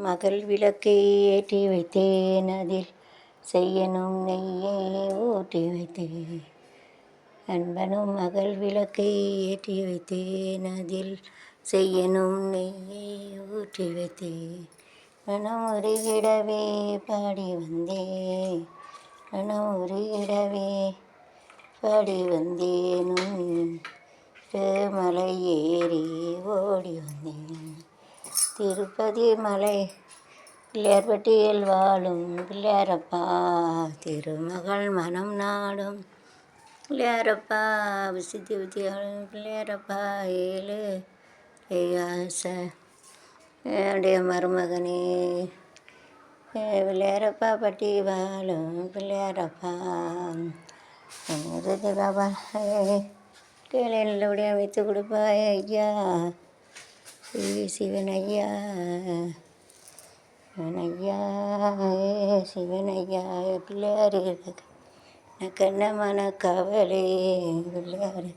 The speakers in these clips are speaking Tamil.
மகள் விளக்கை ஏற்றி வைத்தேன், அதில் செய்யணும் நெய்யை ஊற்றி வைத்தேன். அன்பனும் மகள் விளக்கை ஏற்றி வைத்தேன், அதில் செய்யணும் நெய்யை ஊற்றி வைத்தேன். மனம் உருகிடவே பாடி வந்தேன், மனம் உருகிடவே பாடி வந்தேனும் மலை ஏறி ஓடி வந்தேன். திருப்பதி மலை பிள்ளையார்பட்டியில் வாழும் பிள்ளையாரப்பா, திருமகள் மனம் நாடும் பிள்ளையாரப்பா, சித்தி வித்தியாலும் பிள்ளையாரப்பா, ஏழு ஆசை என்னுடைய மருமகனே பிள்ளையாரப்பா, பட்டி வாழும் பிள்ளையாரப்பா, பாபா கேளுடைய அமைத்து கொடுப்பாய் ஐயா, சிவனையா சிவனையா சிவனையா. பிள்ளையார் கண்ண மன கவலை, பிள்ளையார்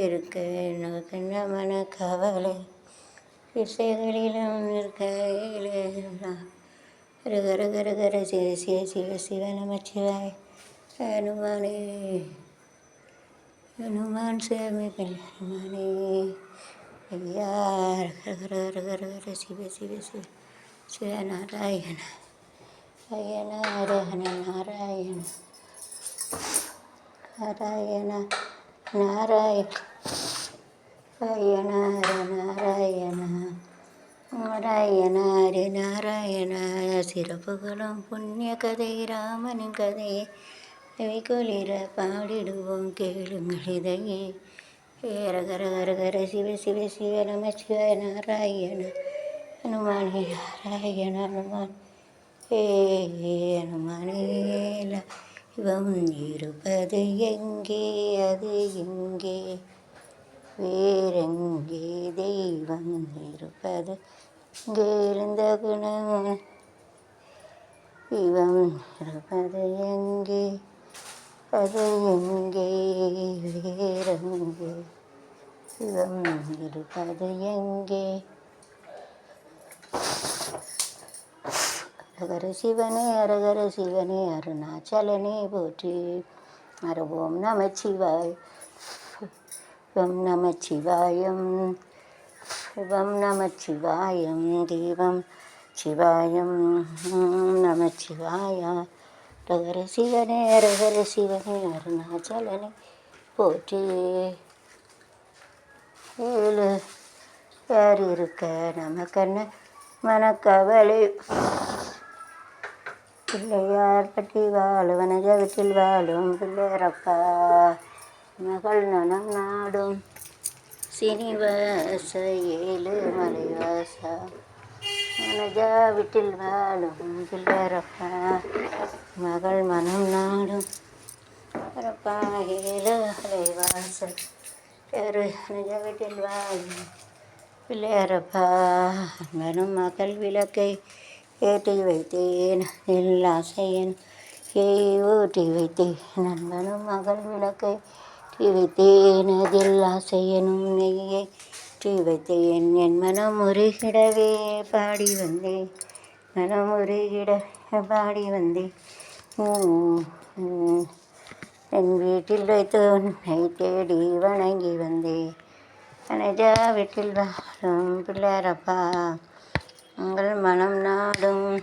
இருக்க கண்ண மன கவலை, இசைகளிலும் இருக்கையில் கர கர கர சிவ சிவ சிவ சிவ நமச்சிவாய். ஹனுமானே ஹனுமான் சுவாமி ஹனுமானே ஐயா, கர கர கர கர சிவ சிவ சிவ சிவ நாராயண ஐய நாராயண நாராயண நாராயண நாராயண ஐய நாராயண நாராயண ஹரி நாராயண. சிறப்புகளும் புண்ணிய கதை ராமனின் கதையை குளிர பாடிடுவோம் கேளுங்கள் இதையே. கர கர கர சிவ சிவ சிவ நமச்சிவாய. நாராயண ஹனுமானே நாராயண ஹனுமான் ஹனுமானேல. இவம் இருப்பது எங்கே, அது எங்கே, வேறெங்கே தெய்வம் இருப்பது இங்கே இருந்த குணம். இவம் இருப்பது எங்கே, அது எங்கே, வேறெங்கே இவம் இருப்பது எங்கே. அரகர சிவனே அரகர சிவனே அருணாச்சலனே போற்றி. ஓம் நமச்சிவாய் ஓம் நமச்சிவாயம் ஓம் நமச்சிவாயம் தீபம் சிவாயம் நமச்சிவாய. அரகர சிவனே அரகர சிவனே அருணாச்சலனே போற்றி. ஏழு யார் இருக்க நமக்கண்ண மனக்கவலை, பிள்ளையார் பட்டி வாழும் வனஜகத்தில் வாழும் பிள்ளையாரப்பா, மகள் நனம் நாடும் சீனிவாச ஏழு மலைவாசா, வனஜா வீட்டில் வாழும் பிள்ளையாரப்பா, மகள் மனம் நாடும் அப்பா ஏழு மலைவாச வனஜா வீட்டில் வாழும் பிள்ளையாரப்பா. மனம் மகள் விளக்கை ஏற்றி வைத்தேன், ஆசையன் ஊற்றி வைத்தேன். நண்பனும் மகள் விளக்கை ஏற்றி வைத்தேன், அதில் ஆசையனும் நெய்யை ஏற்றி வைத்தேன். என் மனம் உருகிடவே பாடி வந்தேன், மனம் உருகிட பாடி வந்தேன். என் வீட்டில் வைத்து உன்னை தேடி வணங்கி வந்தேன். அனைஜா வீட்டில் வாழும் பிள்ளையாரப்பா, உங்கள் மனம் நாடும்